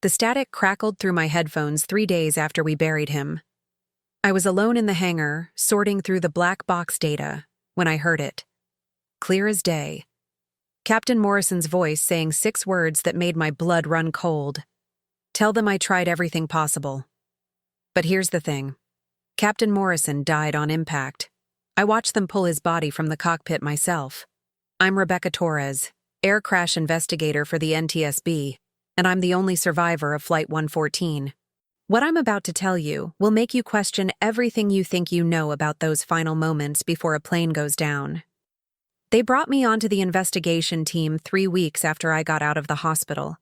The static crackled through my headphones 3 days after we buried him. I was alone in the hangar, sorting through the black box data, when I heard it. Clear as day. Captain Morrison's voice saying 6 words that made my blood run cold. Tell them I tried everything possible. But here's the thing. Captain Morrison died on impact. I watched them pull his body from the cockpit myself. I'm Rebecca Torres, air crash investigator for the NTSB, and I'm the only survivor of Flight 114. What I'm about to tell you will make you question everything you think you know about those final moments before a plane goes down. They brought me onto the investigation team 3 weeks after I got out of the hospital.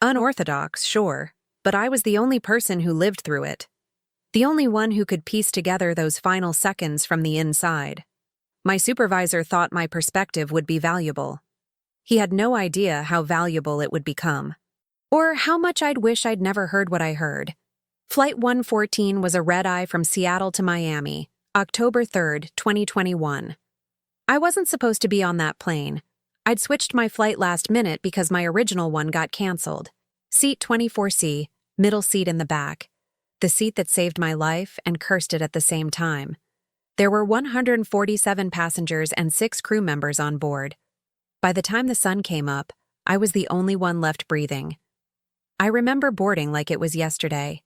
Unorthodox, sure, but I was the only person who lived through it. The only one who could piece together those final seconds from the inside. My supervisor thought my perspective would be valuable. He had no idea how valuable it would become. Or how much I'd wish I'd never heard what I heard. Flight 114 was a red-eye from Seattle to Miami, October 3rd, 2021. I wasn't supposed to be on that plane. I'd switched my flight last minute because my original one got canceled. Seat 24C, middle seat in the back. The seat that saved my life and cursed it at the same time. There were 147 passengers and 6 crew members on board. By the time the sun came up, I was the only one left breathing. I remember boarding like it was yesterday.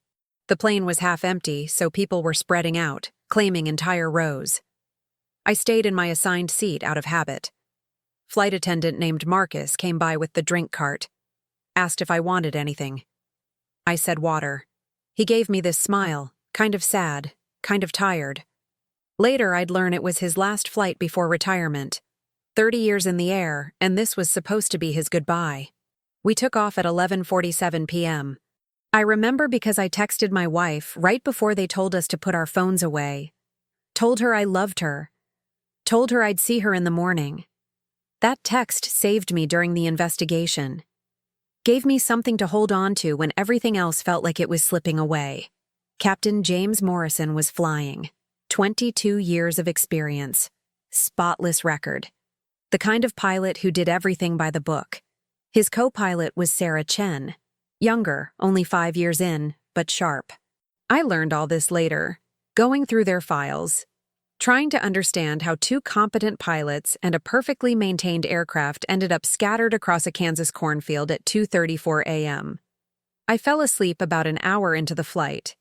The plane was half empty, so people were spreading out, claiming entire rows. I stayed in my assigned seat out of habit. Flight attendant named Marcus came by with the drink cart. Asked if I wanted anything. I said water. He gave me this smile, kind of sad, kind of tired. Later I'd learn it was his last flight before retirement. 30 years in the air, and this was supposed to be his goodbye. We took off at 11:47 p.m. I remember because I texted my wife right before they told us to put our phones away. Told her I loved her. Told her I'd see her in the morning. That text saved me during the investigation. Gave me something to hold on to when everything else felt like it was slipping away. Captain James Morrison was flying. 22 years of experience. Spotless record. The kind of pilot who did everything by the book. His co-pilot was Sarah Chen. Younger, only 5 years in, but sharp. I learned all this later, going through their files, trying to understand how 2 competent pilots and a perfectly maintained aircraft ended up scattered across a Kansas cornfield at 2:34 a.m. I fell asleep about an hour into the flight.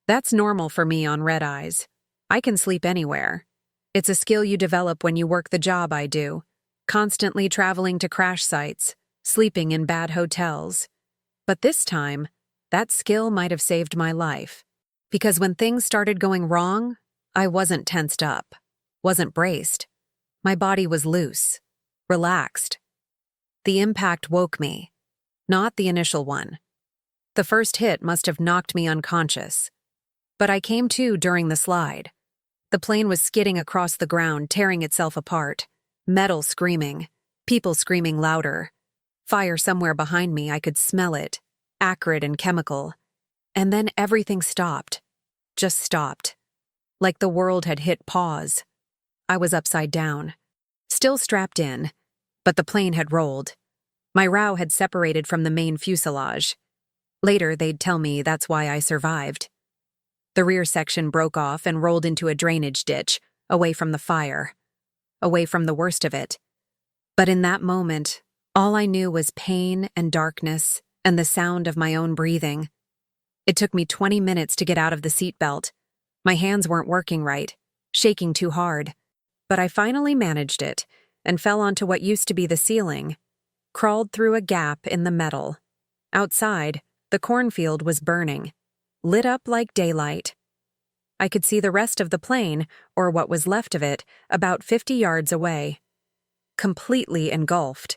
That's normal for me on red-eyes. I can sleep anywhere. It's a skill you develop when you work the job I do, constantly traveling to crash sites, sleeping in bad hotels. But this time, that skill might have saved my life. Because when things started going wrong, I wasn't tensed up, wasn't braced. My body was loose, relaxed. The impact woke me, not the initial one. The first hit must have knocked me unconscious. But I came to during the slide. The plane was skidding across the ground, tearing itself apart. Metal screaming, people screaming louder. Fire somewhere behind me, I could smell it, acrid and chemical. And then everything stopped. Just stopped. Like the world had hit pause. I was upside down. Still strapped in, but the plane had rolled. My row had separated from the main fuselage. Later, they'd tell me that's why I survived. The rear section broke off and rolled into a drainage ditch, away from the fire. Away from the worst of it. But in that moment, all I knew was pain and darkness and the sound of my own breathing. It took me 20 minutes to get out of the seatbelt. My hands weren't working right, shaking too hard. But I finally managed it and fell onto what used to be the ceiling, crawled through a gap in the metal. Outside, the cornfield was burning, lit up like daylight. I could see the rest of the plane, or what was left of it, about 50 yards away. Completely engulfed.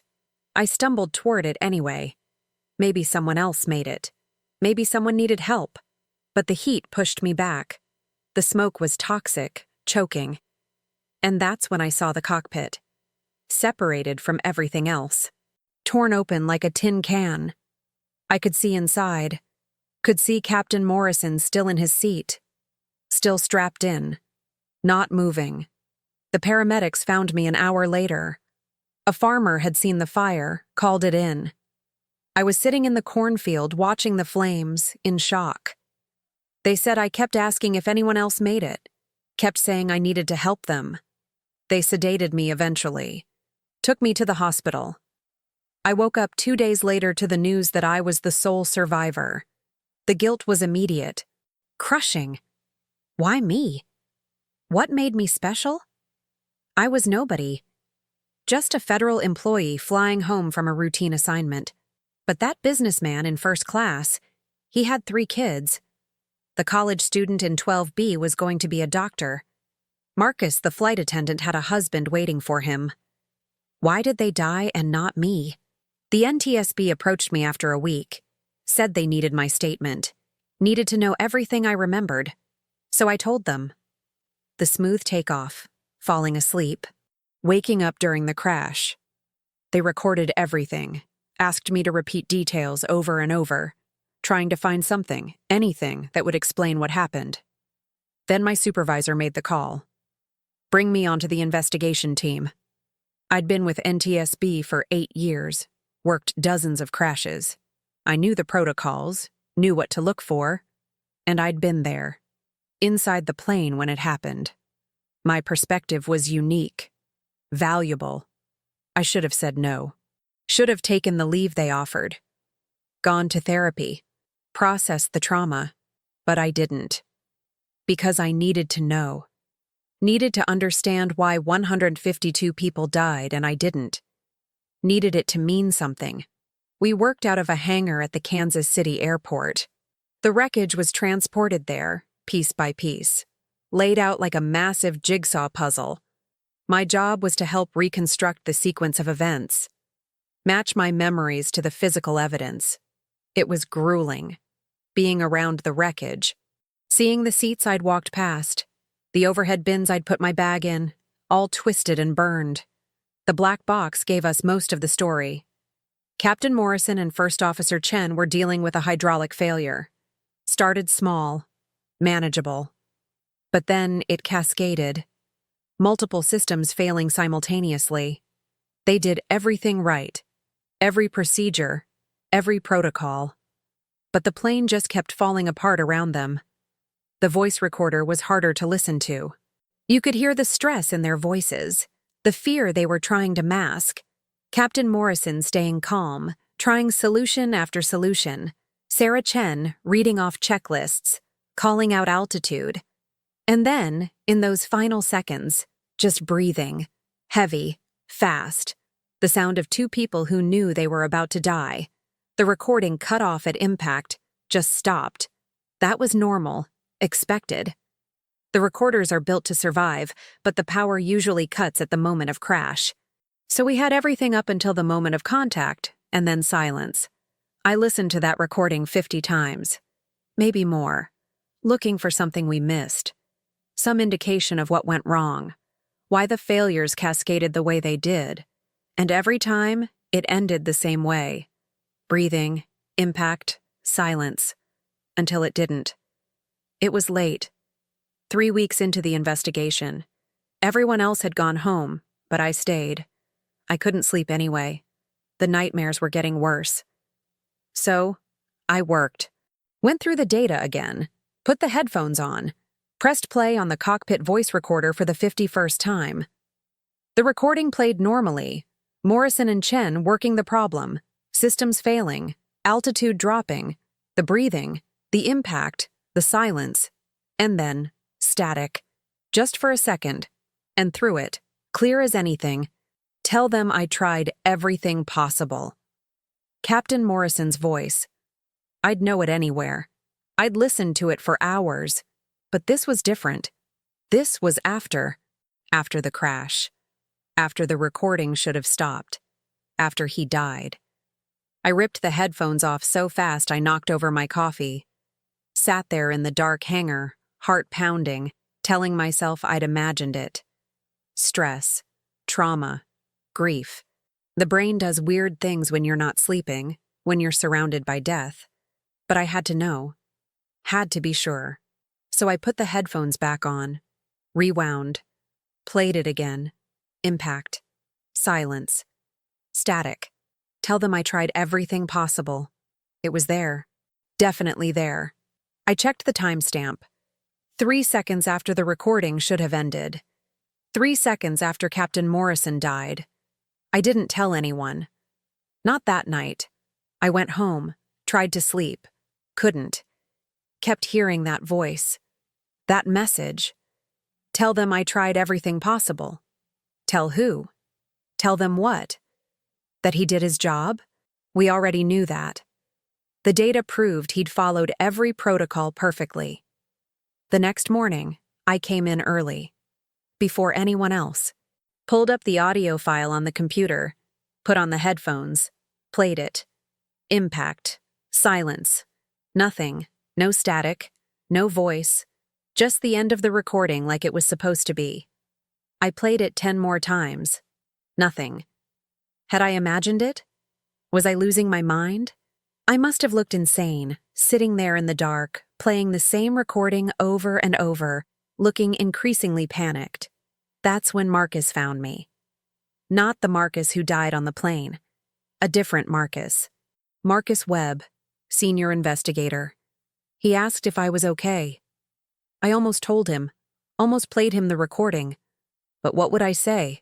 I stumbled toward it anyway. Maybe someone else made it. Maybe someone needed help. But the heat pushed me back. The smoke was toxic, choking. And that's when I saw the cockpit. Separated from everything else. Torn open like a tin can. I could see inside. Could see Captain Morrison still in his seat. Still strapped in. Not moving. The paramedics found me an hour later. A farmer had seen the fire, called it in. I was sitting in the cornfield watching the flames, in shock. They said I kept asking if anyone else made it, kept saying I needed to help them. They sedated me eventually, took me to the hospital. I woke up 2 days later to the news that I was the sole survivor. The guilt was immediate, crushing. Why me? What made me special? I was nobody. Just a federal employee flying home from a routine assignment. But that businessman in first class, he had 3 kids. The college student in 12B was going to be a doctor. Marcus, the flight attendant, had a husband waiting for him. Why did they die and not me? The NTSB approached me after a week, said they needed my statement, needed to know everything I remembered. So I told them. The smooth takeoff, falling asleep, waking up during the crash. They recorded everything, asked me to repeat details over and over, trying to find something, anything that would explain what happened. Then my supervisor made the call. Bring me onto the investigation team. I'd been with NTSB for 8 years, worked dozens of crashes. I knew the protocols, knew what to look for, and I'd been there, inside the plane when it happened. My perspective was unique, valuable. I should have said no. Should have taken the leave they offered. Gone to therapy, processed the trauma, but I didn't. Because I needed to know. Needed to understand why 152 people died and I didn't. Needed it to mean something. We worked out of a hangar at the Kansas City airport. The wreckage was transported there, piece by piece, laid out like a massive jigsaw puzzle. My job was to help reconstruct the sequence of events, match my memories to the physical evidence. It was grueling, being around the wreckage, seeing the seats I'd walked past, the overhead bins I'd put my bag in, all twisted and burned. The black box gave us most of the story. Captain Morrison and First Officer Chen were dealing with a hydraulic failure. Started small, manageable. But then it cascaded. Multiple systems failing simultaneously. They did everything right. Every procedure, every protocol. But the plane just kept falling apart around them. The voice recorder was harder to listen to. You could hear the stress in their voices, the fear they were trying to mask. Captain Morrison staying calm, trying solution after solution. Sarah Chen reading off checklists, calling out altitude. And then, in those final seconds, just breathing, heavy, fast. The sound of 2 people who knew they were about to die. The recording cut off at impact, just stopped. That was normal, expected. The recorders are built to survive, but the power usually cuts at the moment of crash. So we had everything up until the moment of contact, and then silence. I listened to that recording 50 times. Maybe more. Looking for something we missed. Some indication of what went wrong. Why the failures cascaded the way they did. And every time, it ended the same way. Breathing, impact, silence. Until it didn't. It was late. 3 weeks into the investigation. Everyone else had gone home, but I stayed. I couldn't sleep anyway. The nightmares were getting worse. So, I worked. Went through the data again. Put the headphones on. Pressed play on the cockpit voice recorder for the 51st time. The recording played normally. Morrison and Chen working the problem. Systems failing. Altitude dropping. The breathing. The impact. The silence. And then, static. Just for a second. And through it, clear as anything. Tell them I tried everything possible. Captain Morrison's voice. I'd know it anywhere. I'd listened to it for hours. But this was different. This was after the crash. After the recording should have stopped. After he died. I ripped the headphones off so fast I knocked over my coffee. Sat there in the dark hangar, heart pounding, telling myself I'd imagined it. Stress, trauma, grief. The brain does weird things when you're not sleeping, when you're surrounded by death. But I had to know. Had to be sure. So I put the headphones back on, rewound, played it again. Impact. Silence. Static. Tell them I tried everything possible. It was there. Definitely there. I checked the timestamp. 3 seconds after the recording should have ended. 3 seconds after Captain Morrison died. I didn't tell anyone. Not that night. I went home, tried to sleep, couldn't. Kept hearing that voice. That message. Tell them I tried everything possible. Tell who? Tell them what? That he did his job? We already knew that. The data proved he'd followed every protocol perfectly. The next morning, I came in early. Before anyone else. Pulled up the audio file on the computer, put on the headphones, played it. Impact. Silence. Nothing. No static. No voice. Just the end of the recording like it was supposed to be. I played it 10 more times. Nothing. Had I imagined it? Was I losing my mind? I must have looked insane, sitting there in the dark, playing the same recording over and over, looking increasingly panicked. That's when Marcus found me. Not the Marcus who died on the plane. A different Marcus. Marcus Webb, senior investigator. He asked if I was okay. I almost told him, almost played him the recording. But what would I say?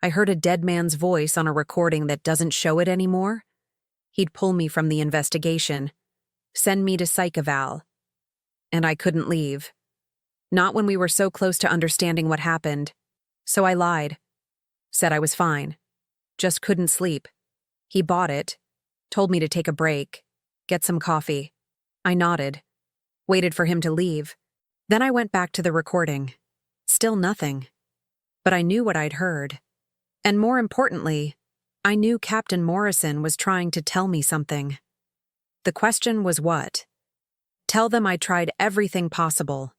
I heard a dead man's voice on a recording that doesn't show it anymore. He'd pull me from the investigation, send me to psych eval. And I couldn't leave. Not when we were so close to understanding what happened. So I lied. Said I was fine. Just couldn't sleep. He bought it. Told me to take a break. Get some coffee. I nodded. Waited for him to leave. Then I went back to the recording. Still nothing. But I knew what I'd heard. And more importantly, I knew Captain Morrison was trying to tell me something. The question was what? Tell them I tried everything possible.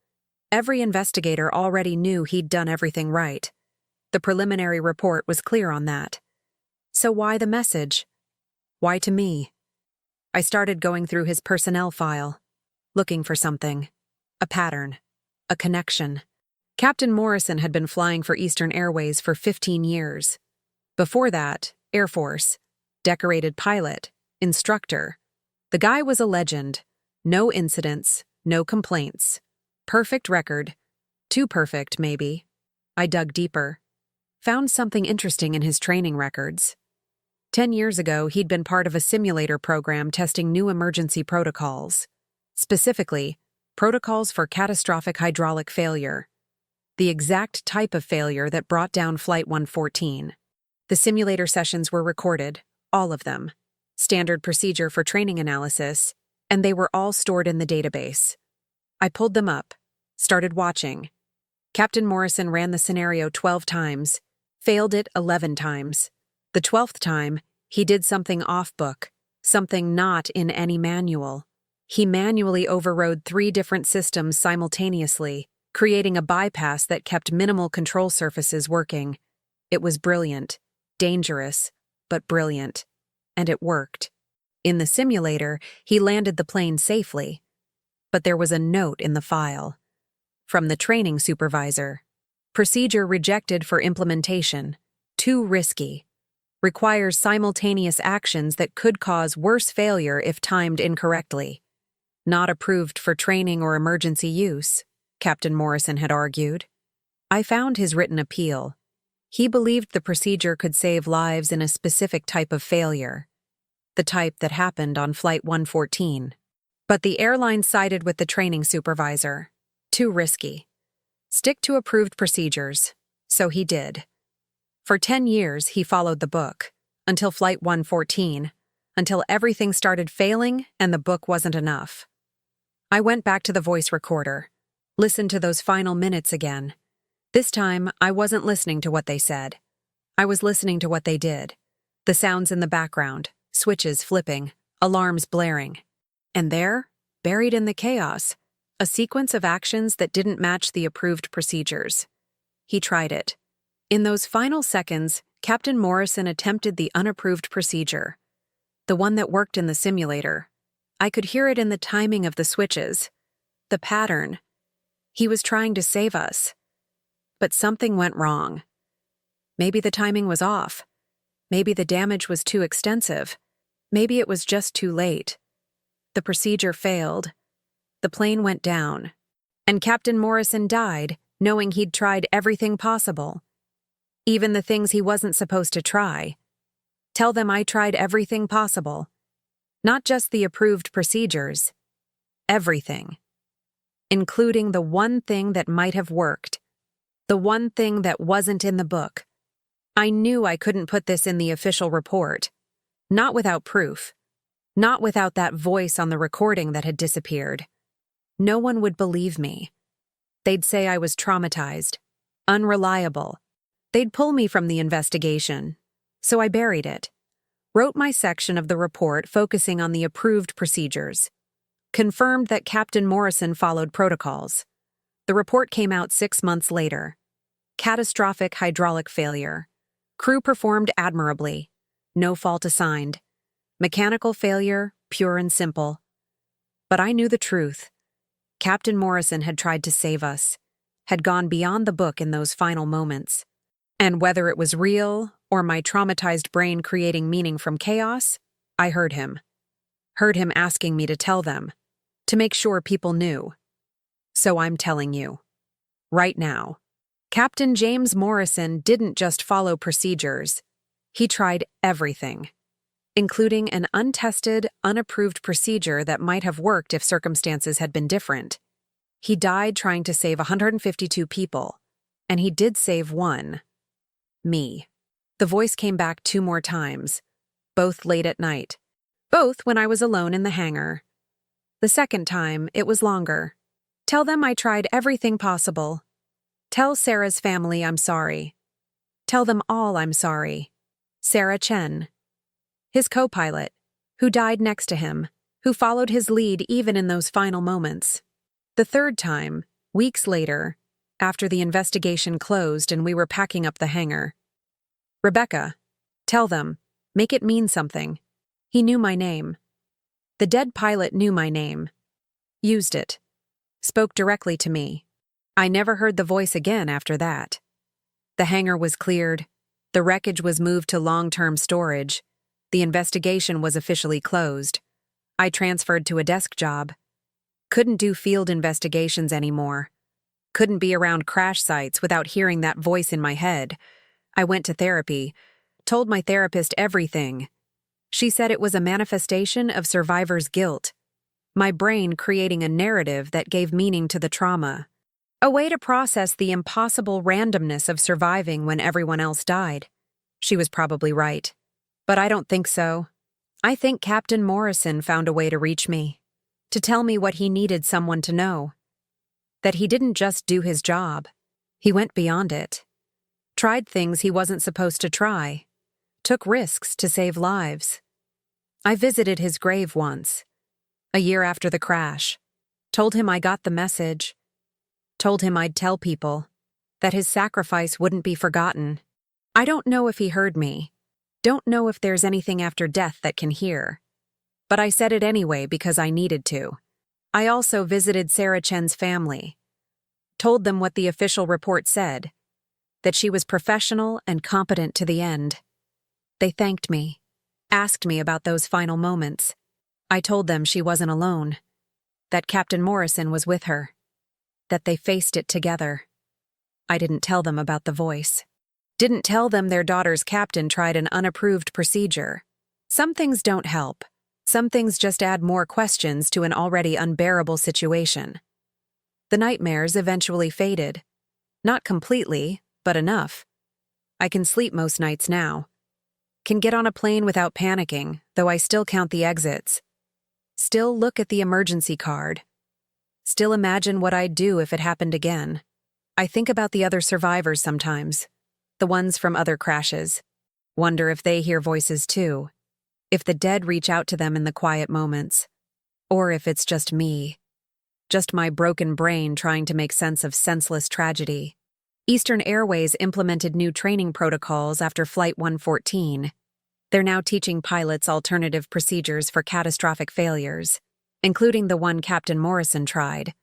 Every investigator already knew he'd done everything right. The preliminary report was clear on that. So why the message? Why to me? I started going through his personnel file, looking for something. A pattern. A connection. Captain Morrison had been flying for Eastern Airways for 15 years. Before that, Air Force. Decorated pilot. Instructor. The guy was a legend. No incidents, no complaints. Perfect record. Too perfect, maybe. I dug deeper. Found something interesting in his training records. 10 years ago, he'd been part of a simulator program testing new emergency protocols. Specifically, protocols for catastrophic hydraulic failure. The exact type of failure that brought down Flight 114. The simulator sessions were recorded, all of them. Standard procedure for training analysis, and they were all stored in the database. I pulled them up, started watching. Captain Morrison ran the scenario 12 times, failed it 11 times. The 12th time, he did something off-book, something not in any manual. He manually overrode 3 different systems simultaneously, creating a bypass that kept minimal control surfaces working. It was brilliant, dangerous, but brilliant. And it worked. In the simulator, he landed the plane safely. But there was a note in the file. From the training supervisor. Procedure rejected for implementation. Too risky. Requires simultaneous actions that could cause worse failure if timed incorrectly. Not approved for training or emergency use, Captain Morrison had argued. I found his written appeal. He believed the procedure could save lives in a specific type of failure. The type that happened on Flight 114. But the airline sided with the training supervisor. Too risky. Stick to approved procedures. So he did. For 10 years, he followed the book. Until Flight 114. Until everything started failing and the book wasn't enough. I went back to the voice recorder. Listened to those final minutes again. This time, I wasn't listening to what they said. I was listening to what they did. The sounds in the background, switches flipping, alarms blaring. And there, buried in the chaos, a sequence of actions that didn't match the approved procedures. He tried it. In those final seconds, Captain Morrison attempted the unapproved procedure. The one that worked in the simulator. I could hear it in the timing of the switches. The pattern. He was trying to save us. But something went wrong. Maybe the timing was off. Maybe the damage was too extensive. Maybe it was just too late. The procedure failed. The plane went down. And Captain Morrison died, knowing he'd tried everything possible. Even the things he wasn't supposed to try. Tell them I tried everything possible. Not just the approved procedures. Everything. Including the one thing that might have worked. The one thing that wasn't in the book. I knew I couldn't put this in the official report. Not without proof. Not without that voice on the recording that had disappeared. No one would believe me. They'd say I was traumatized, unreliable. They'd pull me from the investigation. So I buried it. Wrote my section of the report focusing on the approved procedures. Confirmed that Captain Morrison followed protocols. The report came out 6 months later. Catastrophic hydraulic failure. Crew performed admirably. No fault assigned. Mechanical failure, pure and simple. But I knew the truth. Captain Morrison had tried to save us, had gone beyond the book in those final moments. And whether it was real or my traumatized brain creating meaning from chaos, I heard him. Heard him asking me to tell them, to make sure people knew. So I'm telling you. Right now. Captain James Morrison didn't just follow procedures. He tried everything, including an untested, unapproved procedure that might have worked if circumstances had been different. He died trying to save 152 people, and he did save one. Me. The voice came back 2 more times, both late at night, both when I was alone in the hangar. The second time, it was longer. Tell them I tried everything possible. Tell Sarah's family I'm sorry. Tell them all I'm sorry. Sarah Chen. His co-pilot, who died next to him, who followed his lead even in those final moments. The third time, weeks later, after the investigation closed and we were packing up the hangar. Rebecca, tell them, make it mean something. He knew my name. The dead pilot knew my name. Used it. Spoke directly to me. I never heard the voice again after that. The hangar was cleared. The wreckage was moved to long-term storage. The investigation was officially closed. I transferred to a desk job. Couldn't do field investigations anymore. Couldn't be around crash sites without hearing that voice in my head. I went to therapy. Told my therapist everything. She said it was a manifestation of survivor's guilt. My brain creating a narrative that gave meaning to the trauma. A way to process the impossible randomness of surviving when everyone else died. She was probably right. But I don't think so. I think Captain Morrison found a way to reach me. To tell me what he needed someone to know. That he didn't just do his job. He went beyond it. Tried things he wasn't supposed to try. Took risks to save lives. I visited his grave once. A year after the crash. Told him I got the message. Told him I'd tell people. That his sacrifice wouldn't be forgotten. I don't know if he heard me. Don't know if there's anything after death that can hear. But I said it anyway because I needed to. I also visited Sarah Chen's family. Told them what the official report said. That she was professional and competent to the end. They thanked me. Asked me about those final moments. I told them she wasn't alone. That Captain Morrison was with her. That they faced it together. I didn't tell them about the voice. Didn't tell them their daughter's captain tried an unapproved procedure. Some things don't help. Some things just add more questions to an already unbearable situation. The nightmares eventually faded. Not completely, but enough. I can sleep most nights now. Can get on a plane without panicking, though I still count the exits. Still look at the emergency card. Still imagine what I'd do if it happened again. I think about the other survivors sometimes. The ones from other crashes. Wonder if they hear voices too. If the dead reach out to them in the quiet moments. Or if it's just me. Just my broken brain trying to make sense of senseless tragedy. Eastern Airways implemented new training protocols after Flight 114. They're now teaching pilots alternative procedures for catastrophic failures, including the one Captain Morrison tried,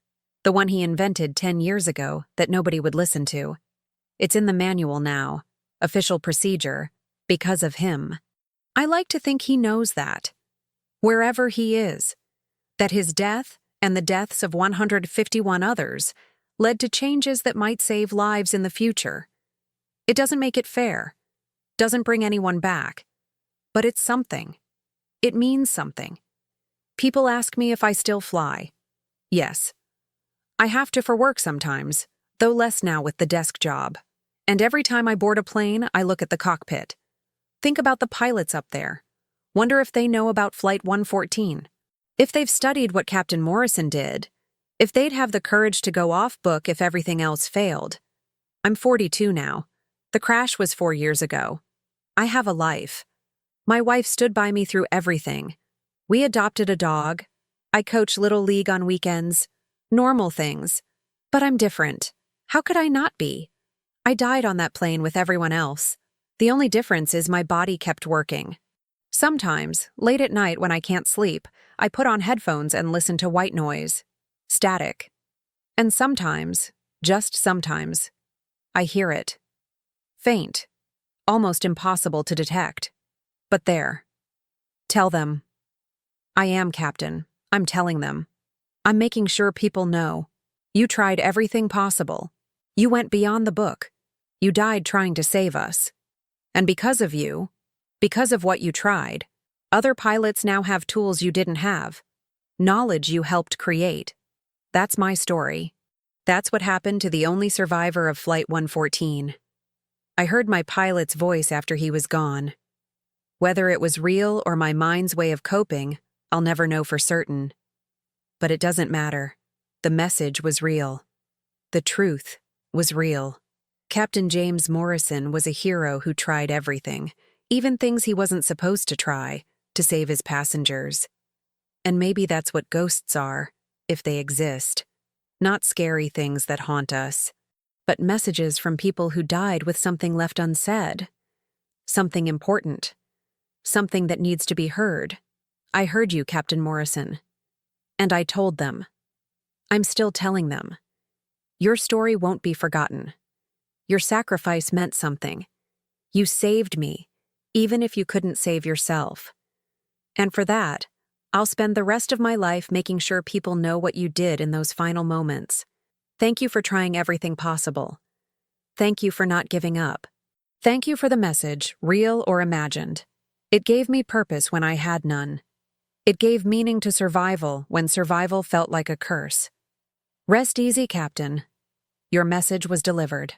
the one he invented 10 years ago that nobody would listen to. It's in the manual now, official procedure, Because of him. I like to think he knows that. Wherever he is. That his death and the deaths of 151 others led to changes that might save lives in the future. It doesn't make it fair. Doesn't bring anyone back. But it's something. It means something. People ask me if I still fly. Yes. I have to for work sometimes, though less now with the desk job. And every time I board a plane, I look at the cockpit. Think about the pilots up there. Wonder if they know about Flight 114. If they've studied what Captain Morrison did. If they'd have the courage to go off book if everything else failed. I'm 42 now. The crash was 4 years ago. I have a life. My wife stood by me through everything. We adopted a dog. I coach Little League on weekends. Normal things. But I'm different. How could I not be? I died on that plane with everyone else. The only difference is my body kept working. Sometimes, late at night when I can't sleep, I put on headphones and listen to white noise. Static. And sometimes, just sometimes, I hear it. Faint. Almost impossible to detect. But there. Tell them. I am Captain. I'm telling them. I'm making sure people know. You tried everything possible. You went beyond the book. You died trying to save us. And because of you, because of what you tried, other pilots now have tools you didn't have. Knowledge you helped create. That's my story. That's what happened to the only survivor of Flight 114. I heard my pilot's voice after he was gone. Whether it was real or my mind's way of coping, I'll never know for certain. But it doesn't matter. The message was real. The truth was real. Captain James Morrison was a hero who tried everything, even things he wasn't supposed to try, to save his passengers. And maybe that's what ghosts are, if they exist. Not scary things that haunt us, but messages from people who died with something left unsaid. Something important. Something that needs to be heard. I heard you, Captain Morrison. And I told them. I'm still telling them. Your story won't be forgotten. Your sacrifice meant something. You saved me, even if you couldn't save yourself. And for that, I'll spend the rest of my life making sure people know what you did in those final moments. Thank you for trying everything possible. Thank you for not giving up. Thank you for the message, real or imagined. It gave me purpose when I had none. It gave meaning to survival when survival felt like a curse. Rest easy, Captain. Your message was delivered.